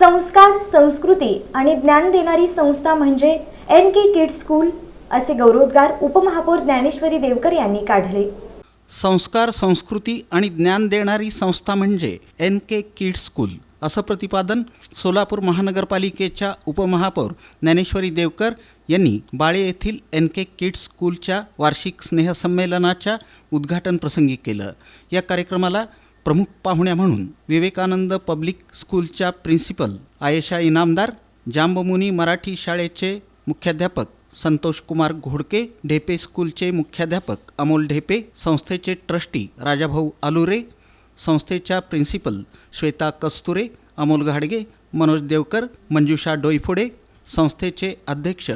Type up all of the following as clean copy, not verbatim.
संस्कार, संस्कृती आणि ज्ञान देणारी संस्था म्हणजे NK किड्स स्कूल असे गौरवोद्गार उपमहापौर ज्ञानेश्वरी देवकर यांनी काढले। संस्कार, संस्कृती आणि ज्ञान देणारी संस्था म्हणजे NK किड्स स्कूल असं प्रतिपादन सोलापूर महानगरपालिकेच्या उपमहापौर ज्ञानेश्वरी देवकर यांनी बाळे येथील NK किड्स स्कूलच्या वार्षिक स्नेहसंमेलनाच्या उद्घाटन प्रसंगी केलं। या कार्यक्रमाला प्रमुख पाहुण्या म्हणून विवेकानंद पब्लिक स्कूलच्या प्रिन्सिपल आयेशा इनामदार, जांबमुनी मराठी शाळेचे मुख्याध्यापक संतोष कुमार घोडके, ढेपे स्कूलचे मुख्याध्यापक अमोल ढेपे, संस्थेचे ट्रस्टी राजाभाऊ आलुरे, संस्थेच्या प्रिन्सिपल श्वेता कस्तुरे, अमोल घाडगे, मनोज देवकर, मंजुषा डोईफोडे, संस्थेचे अध्यक्ष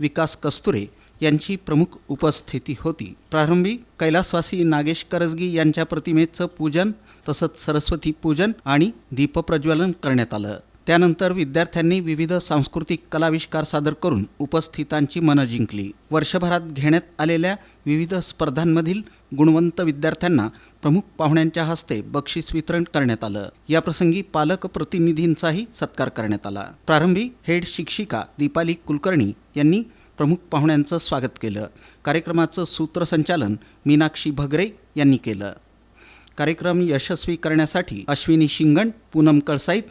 विकास कस्तुरे यांची प्रमुख उपस्थिती होती। प्रारंभी कैलासवासी नागेश करजगी यांच्या प्रतिमेचं पूजन तसंच सरस्वती पूजन आणि दीपप्रज्वलन करण्यात आलं। त्यानंतर विद्यार्थ्यांनी विविध सांस्कृतिक कलाविष्कार सादर करून उपस्थितांची मनं जिंकली। वर्षभरात घेण्यात आलेल्या विविध स्पर्धांमधील गुणवंत विद्यार्थ्यांना प्रमुख पाहुण्यांच्या हस्ते बक्षीस वितरण करण्यात आलं। याप्रसंगी पालक प्रतिनिधींचाही सत्कार करण्यात आला। प्रारंभी हेड शिक्षिका दीपाली कुलकर्णी यांनी प्रमुख पाहुण्यांचं स्वागत केलं। कार्यक्रमाचं सूत्रसंचालन मीनाक्षी भगरे यांनी केलं। कार्यक्रम यशस्वी करण्यासाठी अश्विनी शिंगण, पूनम कळसाईत,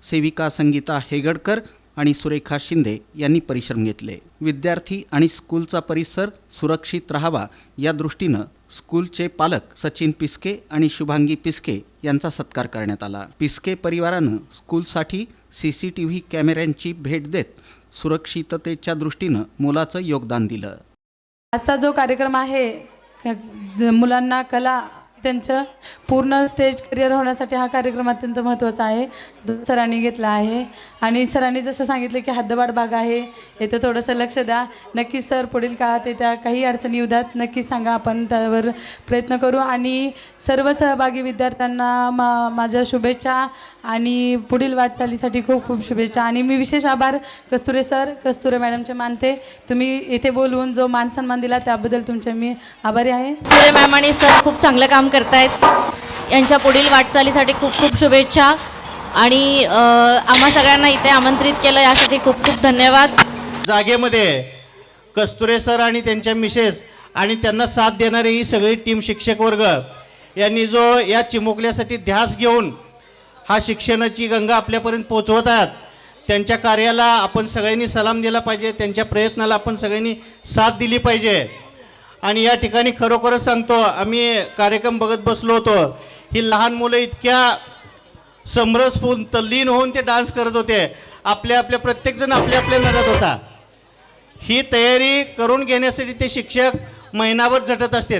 सेविका संगीता हेगडकर आणि सुरेखा शिंदे यांनी परिश्रम घेतले। विद्यार्थी आणि स्कूलचा परिसर सुरक्षित राहावा या दृष्टीनं स्कूलचे पालक सचिन पिस्के आणि शुभांगी पिस्के यांचा सत्कार करण्यात आला। पिस्के परिवारानं स्कूलसाठी CCTV कॅमेऱ्यांची भेट देत सुरक्षिततेच्या दृष्टीनं मोलाचं योगदान दिलं। आजचा जो कार्यक्रम आहे मुलांना कला त्यांचं पूर्ण स्टेज करिअर होण्यासाठी हा कार्यक्रम अत्यंत महत्त्वाचा आहे। सरांनी घेतला आहे आणि सरांनी जसं सांगितलं की हद्दवाढ भाग आहे, येथे थोडंसं लक्ष द्या। नक्कीच सर पुढील काळात येत्या काही अडचणी येतात नक्कीच सांगा, आपण त्यावर प्रयत्न करू। आणि सर्व सहभागी विद्यार्थ्यांना माझ्या शुभेच्छा आणि पुढील वाटचालीसाठी खूप खूप शुभेच्छा। आणि मी विशेष आभार कस्तुरे सर, कस्तुरे मॅडमचे मानते। तुम्ही इथे बोलवून जो मान सन्मान दिला त्याबद्दल तुमचे मी आभारी आहे। कस्तुरे मॅम आणि सर खूप चांगलं काम करतायत, यांच्या पुढील वाटचालीसाठी खूप खूप शुभेच्छा। आणि आम्हा सगळ्यांना इथे आमंत्रित केलं यासाठी खूप खूप धन्यवाद। जागेमध्ये कस्तुरे सर आणि त्यांच्या मिसेस आणि त्यांना साथ देणारी ही सगळी टीम शिक्षक वर्ग यांनी जो या चिमुकल्यासाठी ध्यास घेऊन हा शिक्षणाची गंगा आपल्यापर्यंत पोहोचवत आहेत, त्यांच्या कार्याला आपण सगळ्यांनी सलाम दिला पाहिजे, त्यांच्या प्रयत्नाला आपण सगळ्यांनी साथ दिली पाहिजे। आणि या ठिकाणी खरोखरच सांगतो, आम्ही कार्यक्रम बघत बसलो होतो, ही लहान मुलं इतक्या समरसपूर्ण तल्लीन होऊन ते डान्स करत होते, आपल्या प्रत्येकजण आपल्या नजत होता। ही तयारी करून घेण्यासाठी ते शिक्षक महिनाभर झटत असतात।